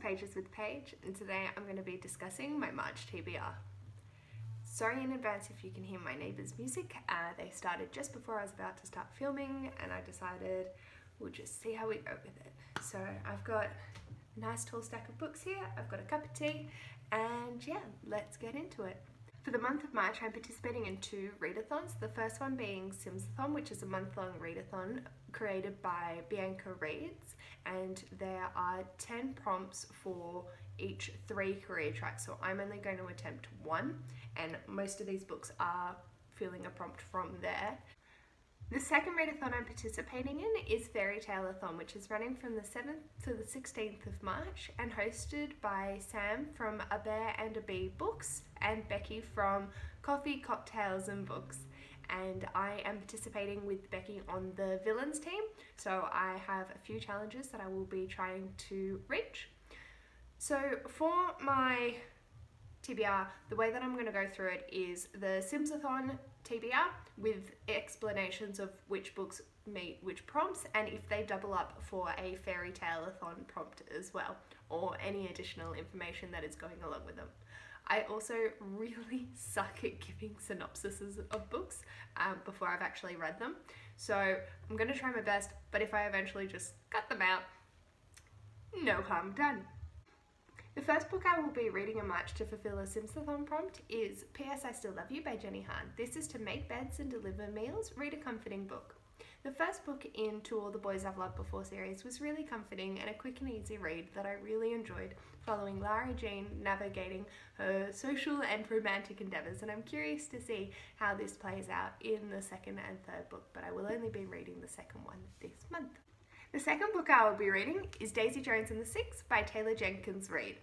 Pages with Paige, and today I'm going to be discussing my March TBR. Sorry in advance if you can hear my neighbours' music. They started just before I was about to start filming, and I decided we'll just see how we go with it. So I've got a nice tall stack of books here, I've got a cup of tea, and yeah, let's get into it. For the month of March, I'm participating in 2 readathons, the first one being Simsathon, which is a month-long readathon created by Bianca Reads, and there are 10 prompts for each 3 career tracks, so I'm only going to attempt 1, and most of these books are filling a prompt from there. The second readathon I'm participating in is Fairytaleathon, which is running from the 7th to the 16th of March and hosted by Sam from A Bear and a Bee Books and Becky from Coffee, Cocktails and Books. And I am participating with Becky on the villains team, so I have a few challenges that I will be trying to reach. So for my TBR, the way that I'm going to go through it is the Simsathon TBR with explanations of which books meet which prompts and if they double up for a Fairytaleathon prompt as well, or any additional information that is going along with them. I also really suck at giving synopsises of books before I've actually read them, so I'm going to try my best, but if I eventually just cut them out, no harm done. The first book I will be reading in March to fulfill a Simsathon prompt is P.S. I Still Love You by Jenny Han. This is to make beds and deliver meals, read a comforting book. The first book in To All the Boys I've Loved Before series was really comforting and a quick and easy read that I really enjoyed, following Lara Jean navigating her social and romantic endeavours, and I'm curious to see how this plays out in the second and third book, but I will only be reading the second one this month. The second book I will be reading is Daisy Jones and the Six by Taylor Jenkins Reid.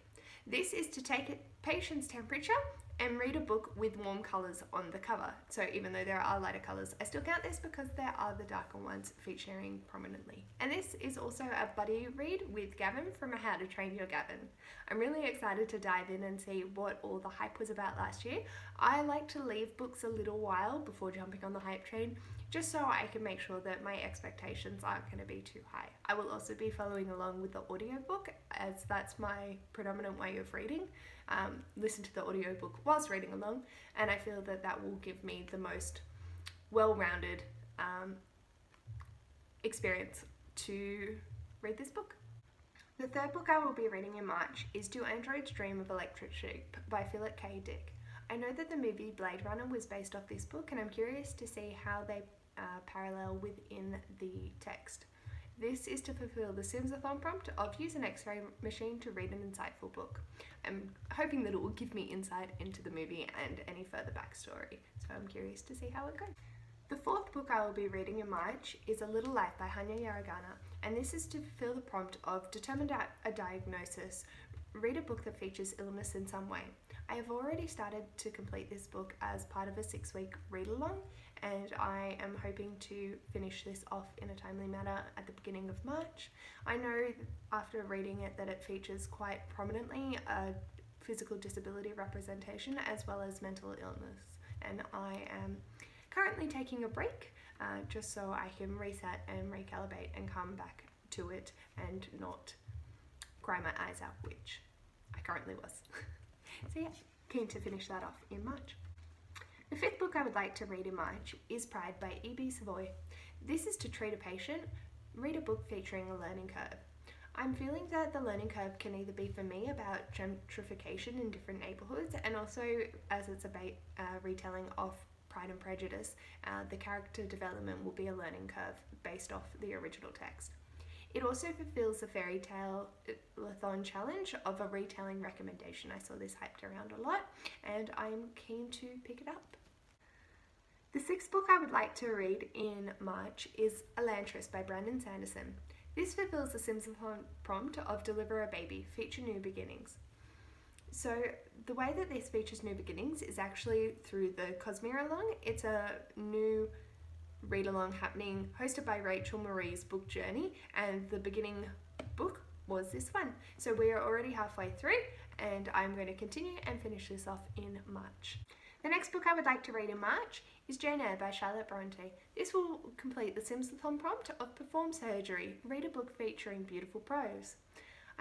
This is to take a patient's temperature and read a book with warm colours on the cover. So even though there are lighter colours, I still count this because there are the darker ones featuring prominently. And this is also a buddy read with Gavin from How to Train Your Gavin. I'm really excited to dive in and see what all the hype was about last year. I like to leave books a little while before jumping on the hype train, just so I can make sure that my expectations aren't going to be too high. I will also be following along with the audiobook, as that's my predominant way of reading. Listen to the audiobook whilst reading along, and I feel that that will give me the most well-rounded experience to read this book. The third book I will be reading in March is Do Androids Dream of Electric Sheep by Philip K. Dick. I know that the movie Blade Runner was based off this book, and I'm curious to see how they parallel within the text. This is to fulfill the Simsathon prompt of use an X-ray machine to read an insightful book. I'm hoping that it will give me insight into the movie and any further backstory, so I'm curious to see how it goes. The fourth book I will be reading in March is A Little Life by Hanya Yaragana, and this is to fulfill the prompt of determine a diagnosis, read a book that features illness in some way. I have already started to complete this book as part of a 6-week read-along, and I am hoping to finish this off in a timely manner at the beginning of March. I know after reading it that it features quite prominently a physical disability representation as well as mental illness, and I am currently taking a break just so I can reset and recalibrate and come back to it and not cry my eyes out, which I currently was. So yeah, keen to finish that off in March. The fifth book I would like to read in March is Pride by E.B. Savoy. This is to treat a patient, read a book featuring a learning curve. I'm feeling that the learning curve can either be for me about gentrification in different neighbourhoods, and also as it's a retelling of Pride and Prejudice, the character development will be a learning curve based off the original text. It also fulfills the Fairytaleathon challenge of a retelling recommendation. I saw this hyped around a lot, and I'm keen to pick it up. The sixth book I would like to read in March is Elantris by Brandon Sanderson. This fulfills the Simsathon prompt of Deliver a Baby, feature new beginnings. So the way that this features new beginnings is actually through the Cosmere-along. It's a new read-along happening hosted by Rachel Marie's book journey, and the beginning book was this one. So we are already halfway through, and I'm going to continue and finish this off in March. The next book I would like to read in March is Jane Eyre by Charlotte Bronte. This will complete the Simsathon prompt of Perform Surgery, read a book featuring beautiful prose.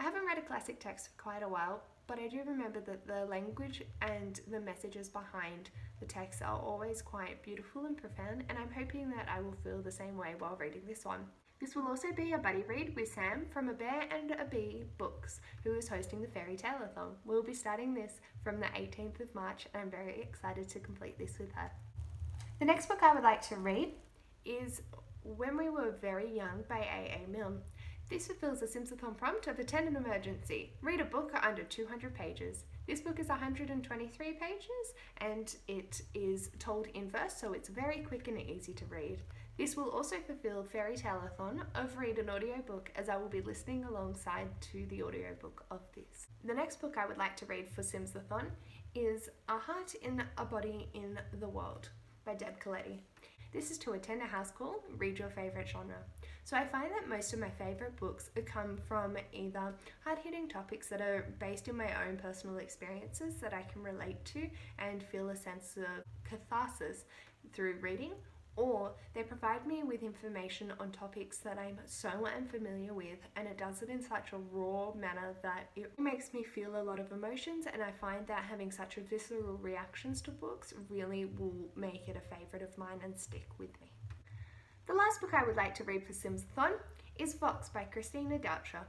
I haven't read a classic text for quite a while, but I do remember that the language and the messages behind the text are always quite beautiful and profound, and I'm hoping that I will feel the same way while reading this one. This will also be a buddy read with Sam from A Bear and a Bee Books, who is hosting the Fairytaleathon. We'll be starting this from the 18th of March, and I'm very excited to complete this with her. The next book I would like to read is When We Were Very Young by A.A. Milne. This fulfills a Simsathon prompt of attend an emergency. Read a book under 200 pages. This book is 123 pages and it is told in verse, so it's very quick and easy to read. This will also fulfill Fairytaleathon of Read an Audiobook, as I will be listening alongside to the audiobook of this. The next book I would like to read for Simsathon is A Heart in a Body in the World by Deb Coletti. This is to attend a house call, read your favourite genre. So I find that most of my favourite books come from either hard-hitting topics that are based in my own personal experiences that I can relate to and feel a sense of catharsis through reading, or they provide me with information on topics that I'm so unfamiliar with, and it does it in such a raw manner that it makes me feel a lot of emotions, and I find that having such a visceral reactions to books really will make it a favourite of mine and stick with me. The last book I would like to read for Simsathon is Vox by Christina Doucher.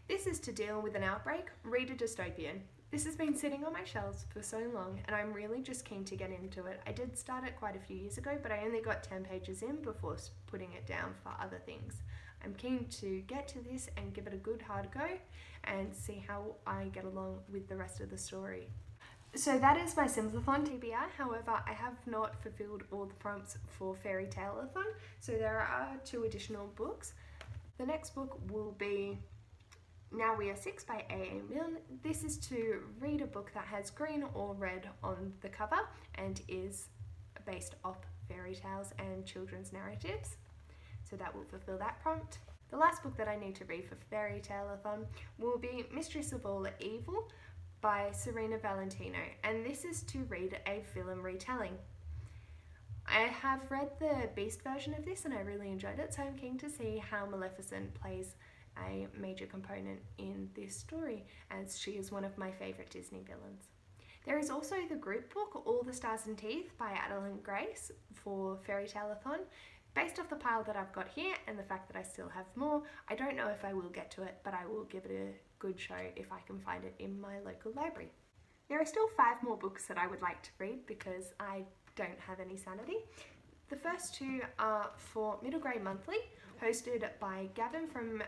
This is to deal with an outbreak, read a dystopian. This has been sitting on my shelves for so long and I'm really just keen to get into it. I did start it quite a few years ago, but I only got 10 pages in before putting it down for other things. I'm keen to get to this and give it a good hard go and see how I get along with the rest of the story. So that is my Simsathon TBR, however I have not fulfilled all the prompts for Fairytaleathon, so there are 2 additional books. The next book will be Now We Are 6 by A.A. Milne. This is to read a book that has green or red on the cover and is based off fairy tales and children's narratives, so that will fulfill that prompt. The last book that I need to read for Fairytaleathon will be Mistress of All Evil by Serena Valentino, and this is to read a film retelling. I have read the Beast version of this and I really enjoyed it, so I'm keen to see how Maleficent plays a major component in this story, as she is one of my favourite Disney villains. There is also the group book All the Stars and Teeth by Adeline Grace for Fairytaleathon. Based off the pile that I've got here and the fact that I still have more, I don't know if I will get to it, but I will give it a good show if I can find it in my local library. There are still 5 more books that I would like to read because I don't have any sanity. The first 2 are for Middle Grade Monthly, hosted by Gavin from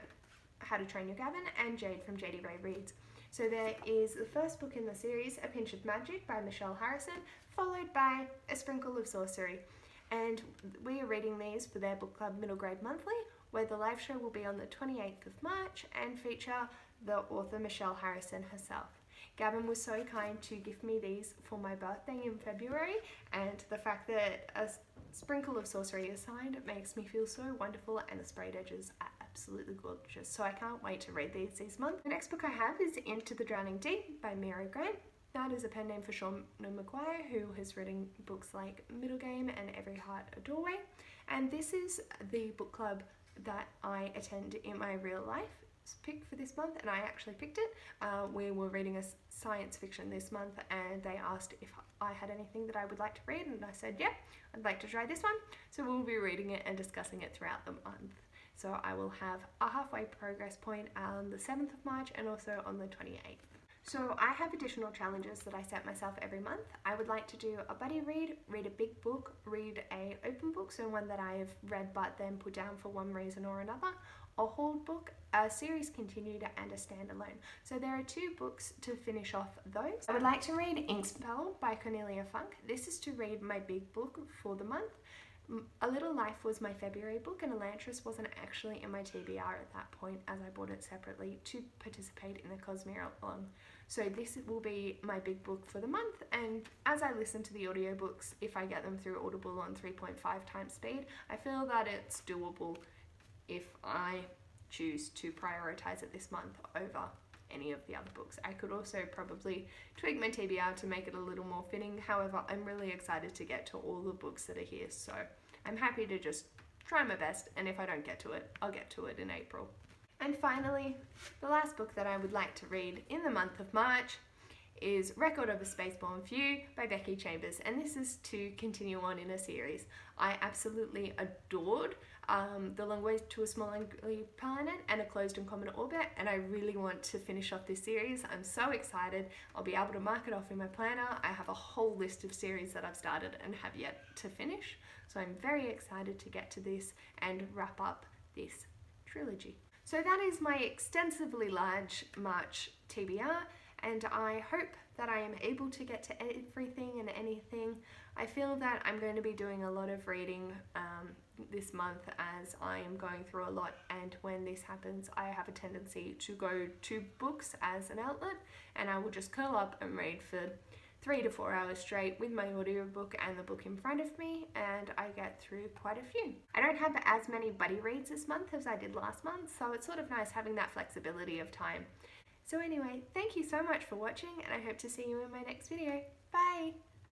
How to Train Your Gavin and Jade from JD Ray Reads. So there is the first book in the series, A Pinch of Magic by Michelle Harrison, followed by A Sprinkle of Sorcery. And we are reading these for their book club Middle Grade Monthly, where the live show will be on the 28th of March and feature the author Michelle Harrison herself. Gavin was so kind to gift me these for my birthday in February, and the fact that A Sprinkle of Sorcery is signed makes me feel so wonderful, and the sprayed edges are absolutely gorgeous, so I can't wait to read these this month. The next book I have is Into the Drowning Deep by Mira Grant. That is a pen name for Sean Maguire, who has written books like Middle Game and Every Heart a Doorway, and this is the book club that I attend in my real life pick for this month, and I actually picked it. We were reading a science fiction this month and they asked if I had anything that I would like to read, and I said yeah, I'd like to try this one, so we'll be reading it and discussing it throughout the month. So I will have a halfway progress point on the 7th of March and also on the 28th. So I have additional challenges that I set myself every month. I would like to do a buddy read, read a big book, read a open book, so one that I have read but then put down for one reason or another, a hauled book, a series continued, and a standalone. So there are 2 books to finish off those. I would like to read Inkspell by Cornelia Funk. This is to read my big book for the month. A Little Life was my February book, and Elantris wasn't actually in my TBR at that point, as I bought it separately to participate in the Cosmere-along. So this will be my big book for the month, and as I listen to the audiobooks, if I get them through Audible on 3.5 times speed, I feel that it's doable if I choose to prioritize it this month over any of the other books. I could also probably tweak my TBR to make it a little more fitting. However, I'm really excited to get to all the books that are here, so I'm happy to just try my best, and if I don't get to it, I'll get to it in April. And finally, the last book that I would like to read in the month of March is Record of a Spaceborne Few by Becky Chambers, and this is to continue on in a series. I absolutely adored The Long Way to a Small Angry Planet and A Closed and Common Orbit, and I really want to finish off this series. I'm so excited. I'll be able to mark it off in my planner. I have a whole list of series that I've started and have yet to finish, so I'm very excited to get to this and wrap up this trilogy. So that is my extensively large March TBR, and I hope that I am able to get to everything and anything. I feel that I'm going to be doing a lot of reading this month as I am going through a lot, and when this happens I have a tendency to go to books as an outlet, and I will just curl up and read for 3 to 4 hours straight with my audiobook and the book in front of me, and I get through quite a few. I don't have as many buddy reads this month as I did last month, so it's sort of nice having that flexibility of time. So anyway, thank you so much for watching, and I hope to see you in my next video. Bye!